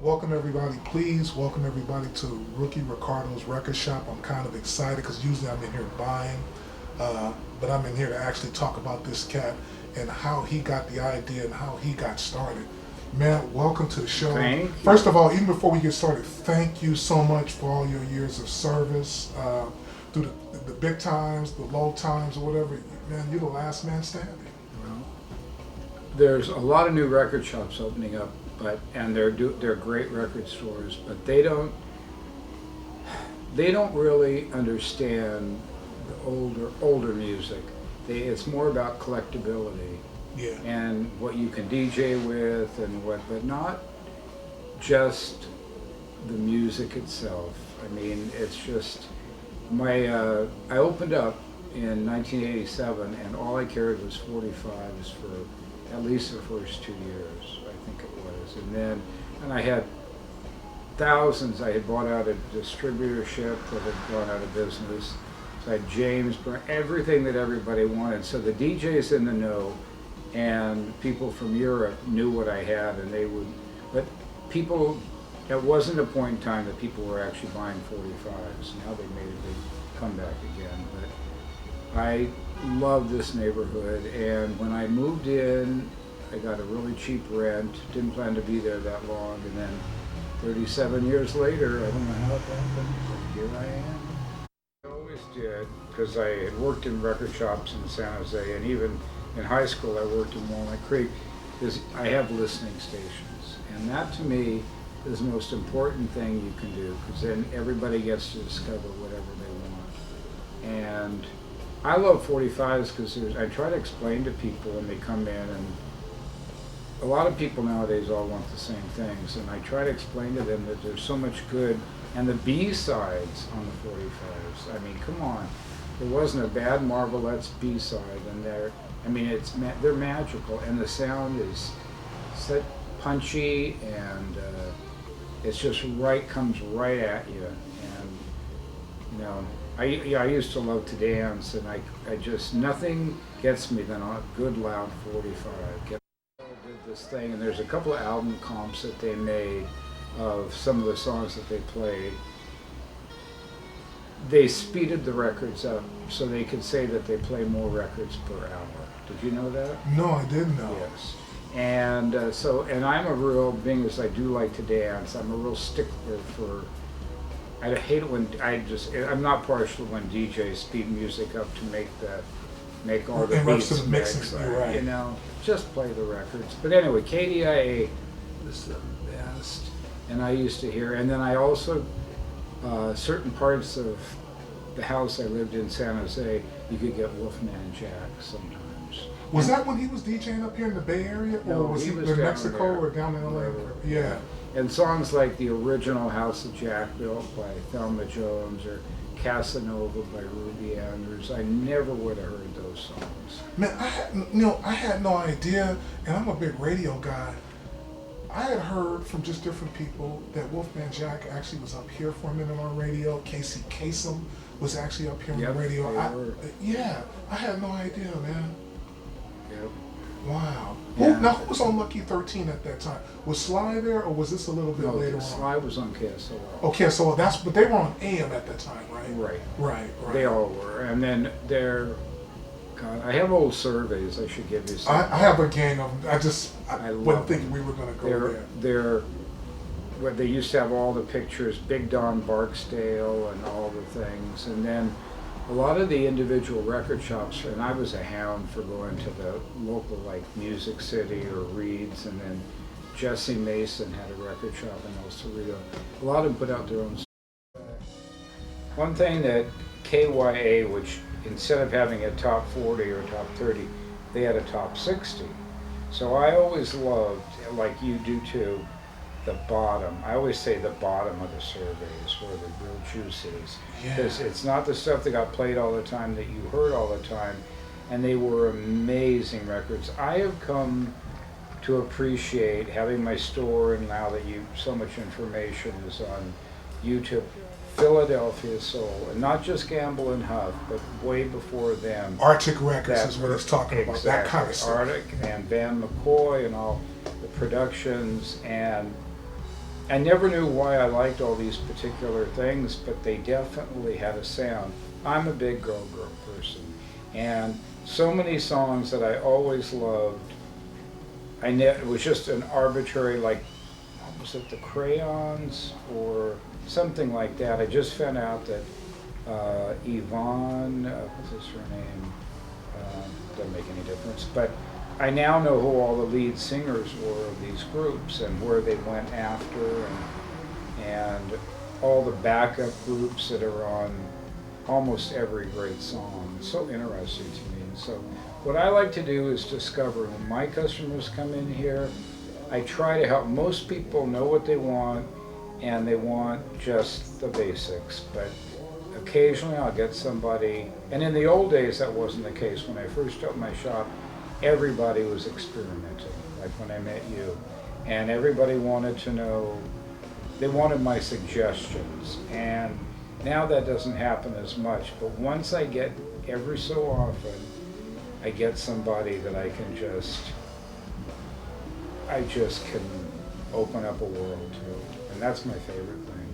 Welcome everybody. Please welcome everybody to Rooky Ricardo's record shop. I'm kind of excited because usually I'm in here buying, but I'm in here to actually talk about this cat and how he got the idea and how he got started. Man, welcome to the show. Thank you. First of all, even before we get started, thank you so much for all your years of service through the big times, the low times, or whatever. Man, you're the last man standing. Well, there's a lot of new record shops opening up, and they're great record stores, but they don't really understand the older music. It's more about collectability. Yeah. And what you can DJ with but not just the music itself. I mean, it's just I opened up in 1987 and all I carried was 45s for at least the first 2 years, I think it was. And I had thousands. I had bought out a distributorship that had gone out of business. So I had James Brown, everything that everybody wanted. So the DJs in the know and people from Europe knew what I had, and but people, it wasn't a point in time that people were actually buying 45s. Now they made a big comeback again. But I love this neighborhood, and when I moved in, I got a really cheap rent, didn't plan to be there that long, and then 37 years later, I don't know how it happened, but here I am. I always did, because I had worked in record shops in San Jose, and even in high school I worked in Walnut Creek, is I have listening stations, and that to me is the most important thing you can do, because then everybody gets to discover whatever they want. And I love 45s because I try to explain to people when they come in, and a lot of people nowadays all want the same things, and I try to explain to them that there's so much good, and the B-sides on the 45s, I mean, come on, there wasn't a bad Marvelettes B-side, and they're magical, and the sound is set punchy, and it's just comes right at you, and you know, I used to love to dance, and I just, nothing gets me than a good loud 45. Did this thing, and there's a couple of album comps that they made of some of the songs that they played. They speeded the records up so they could say that they play more records per hour. Did you know that? No, I didn't know. Yes. And and I'm a real, being as I do like to dance, I'm a real stickler for, I hate it when I'm not partial when DJs speed music up to make all the beats mix. Right. You know, just play the records. But anyway, KDIA was the best, and I used to hear. And then I also certain parts of the house I lived in, San Jose, you could get Wolfman Jack sometimes. Was that when he was DJing up here in the Bay Area, or No, was he was in down Mexico there. or down in LA? Yeah. And songs like the original House of Jack built by Thelma Jones or Casanova by Ruby Andrews, I never would have heard those songs. Man, I had no idea, and I'm a big radio guy. I had heard from just different people that Wolfman Jack actually was up here for a minute on radio. Casey Kasem was actually up here on the radio. I had no idea, man. Yep. Wow. Yeah. Who was on Lucky 13 at that time? Was Sly there, or was this a little bit later on? Sly was on KSOL. Okay, so but they were on AM at that time, right? Right. They all were. And then I have old surveys I should give you some. I have a gang of them. I wasn't thinking we were going to go there. Where they used to have all the pictures, Big Don Barksdale and all the things, and then a lot of the individual record shops, and I was a hound for going to the local, like Music City or Reed's, and then Jesse Mason had a record shop in El Cerrito. A lot of them put out their own stuff. One thing that KYA, which instead of having a top 40 or top 30, they had a top 60. So I always loved, like you do too, the bottom. I always say the bottom of the surveys where the real juice is. Because it's not the stuff that got played all the time that you heard all the time, and they were amazing records. I have come to appreciate having my store, and now that so much information is on YouTube, Philadelphia Soul, and not just Gamble and Huff, but way before them. Arctic Records is what it's talking about, that kind of stuff. Arctic and Van McCoy and all the productions, and I never knew why I liked all these particular things, but they definitely had a sound. I'm a big go-go person, and so many songs that I always loved, it was just an arbitrary, like, what was it, the Crayons or something like that. I just found out that Yvonne, what's her name? Doesn't make any difference, but I now know who all the lead singers were of these groups and where they went after, and all the backup groups that are on almost every great song. It's so interesting to me. And so what I like to do is discover when my customers come in here, I try to help. Most people know what they want, and they want just the basics, but occasionally I'll get somebody, and in the old days that wasn't the case. When I first opened my shop, everybody was experimenting, like when I met you, and everybody wanted to know, they wanted my suggestions, and now that doesn't happen as much, but once I get, every so often, I get somebody that I just can open up a world to, and that's my favorite thing.